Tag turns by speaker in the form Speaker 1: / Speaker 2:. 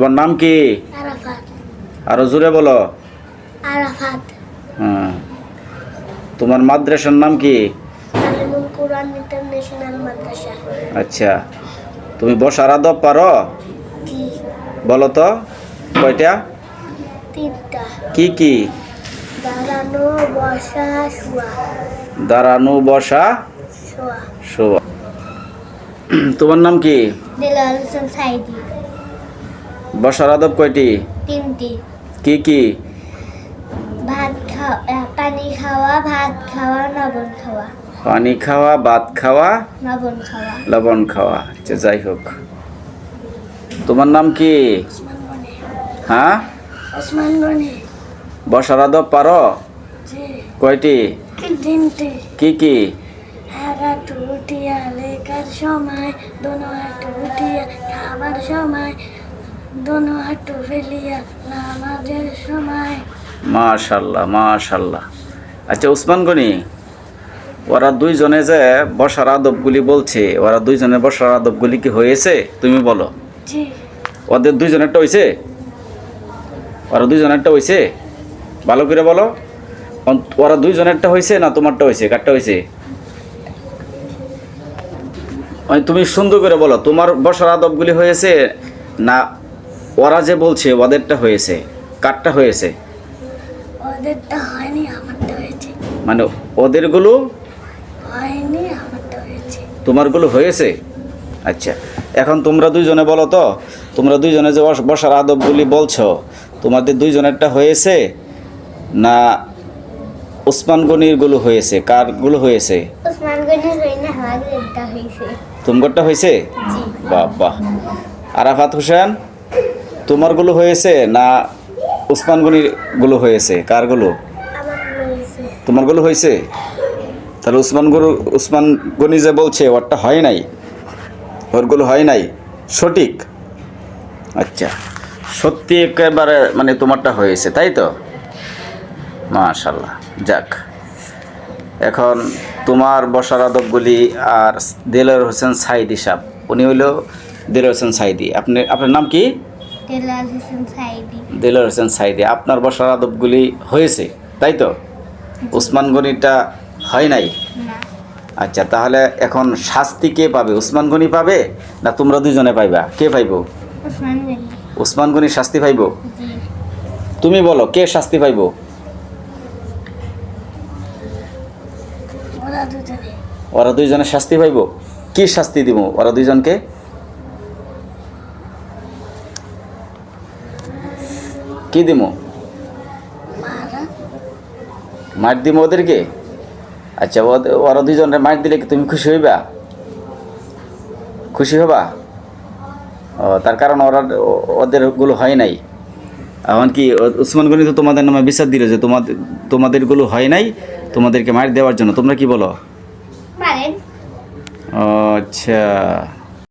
Speaker 1: তোমার নাম কি?
Speaker 2: আরাফাত।
Speaker 1: আরো জোরে বলো।
Speaker 2: আরাফাত।
Speaker 1: হ্যাঁ। তোমার মাদ্রাসার নাম কি?
Speaker 2: তালিমুল কুরআন ইন্টারন্যাশনাল মাদ্রাসা।
Speaker 1: আচ্ছা, তুমি বসার আদব পারো?
Speaker 2: জি।
Speaker 1: বলো তো কয়টা?
Speaker 2: 3টা।
Speaker 1: কি কি?
Speaker 2: দাঁড়ানো, বসা, শোয়া।
Speaker 1: দাঁড়ানো, বসা,
Speaker 2: শোয়া।
Speaker 1: শোয়া। তোমার নাম কি?
Speaker 2: দিলাল হোসেন সাইদি।
Speaker 1: বসার আদব কয়টি?
Speaker 2: 3টি।
Speaker 1: কি কি?
Speaker 2: ভাত খাওয়া, পানি খাওয়া, ভাত খাওয়া, লবণ খাওয়া।
Speaker 1: পানি খাওয়া, ভাত খাওয়া,
Speaker 2: লবণ খাওয়া।
Speaker 1: লবণ খাওয়া। আচ্ছা, যাই হোক। তোমার নাম কি?
Speaker 2: ওসমান গনি।
Speaker 1: হ্যাঁ,
Speaker 2: ওসমান গনি।
Speaker 1: বসার আদব পারো?
Speaker 2: জি।
Speaker 1: কয়টি?
Speaker 2: 3টি।
Speaker 1: কি কি?
Speaker 2: হাত উঠিয়া লেখার সময়, দোনো হাত উঠিয়া খাবার সময়, দোনো হাত ফেলিয়া নামাজের সময়।
Speaker 1: মাশাল্লাহ, মাশাল্লাহ। আচ্ছা উসমান গনি, ওরা দুইজনে যে বসার আদবগুলি বলছে, ওরা দুইজনের বসার আদবগুলি কি হয়েছে? তুমি বলো।
Speaker 2: জি।
Speaker 1: ওদের দুইজনেরটা হয়েছে? ওরা দুইজনেরটা হয়েছে? ভালো করে বলো। ওরা দুইজনেরটা হয়েছে না তোমারটা হয়েছে? কারটা হয়েছে? তুমি সুন্দর করে বলো, তোমার বসার আদবগুলি হয়েছে না ওরা যে বলছে ওদেরটা হয়েছে? কারটা হয়েছে?
Speaker 2: ওদেরটা হয়নি, আমারটা হয়েছে।
Speaker 1: মানে ওদেরগুলো
Speaker 2: হয়নি, আমারটা হয়েছে।
Speaker 1: তোমারগুলো হয়েছে? আচ্ছা, এখন তোমরা দুইজনে বলো তো, তোমরা দুইজনে যে বসার আদবগুলি বলছো, তোমাদের দুইজনেরটা হয়েছে না ওসমান গনিরগুলো হয়েছে? কারগুলো হয়েছে?
Speaker 2: ওসমান গনির হয়নি, আমারটা হয়েছে।
Speaker 1: তোমারটা হয়েছে?
Speaker 2: জি।
Speaker 1: বাবা। আরাফাত হোসেন, তোমারগুলো হয়েছে না ওসমান গনিরগুলো হয়েছে? কারগুলো?
Speaker 2: আমার হয়েছে।
Speaker 1: তোমারগুলো হয়েছে? তাহলে ওসমান গনি যে বলছে ওরটা হয় নাই, ওরগুলো হয় নাই, সঠিক? আচ্ছা, সত্যি একেবারে মানে তোমারটা হয়েছে, তাই তো? মাশাল্লাহ। যাক, এখন তোমার বসার আদবগুলি আর দেলোয়ার হোসেন সাইদি সাহেব, উনি হইল দেলোয়ার হোসেন সাইদি। আপনার নাম কি?
Speaker 2: দিলাল হোসেন সাইদি।
Speaker 1: দেলোয়ার হোসেন সাইদি। আপনার বসার আদবগুলি হয়েছে, তাই তো? ওসমান গনিটা হয় নাই?
Speaker 2: না।
Speaker 1: আচ্ছা, তাহলে এখন শাস্তি কে পাবে? ওসমান গনি পাবে না তোমরা দুজনে পাইবা? কে পাইব?
Speaker 2: ওসমান গনি।
Speaker 1: ওসমান গনি শাস্তি পাইব?
Speaker 2: জি।
Speaker 1: তুমি বলো, কে শাস্তি পাইব?
Speaker 2: ওরা দুজনে।
Speaker 1: ওরা দুইজনে শাস্তি পাইব? কি শাস্তি দিব ওরা দুইজনকে? কি দিব?
Speaker 2: মারা।
Speaker 1: মার দিব ওদেরকে? আচ্ছা, ওরা দুইজনের মার দিলে কি তুমি খুশি হইবা? খুশি হবা? ও, তার কারণ ওদেরগুলো হয় নাই। এখন কি ওসমান গনি তো তোমাদের নামে বিচার দিল যে তোমাদেরগুলো হয় নাই, তোমাদেরকে মার দেওয়ার জন্য। তোমরা কি বলো?
Speaker 2: পারেন।
Speaker 1: আচ্ছা।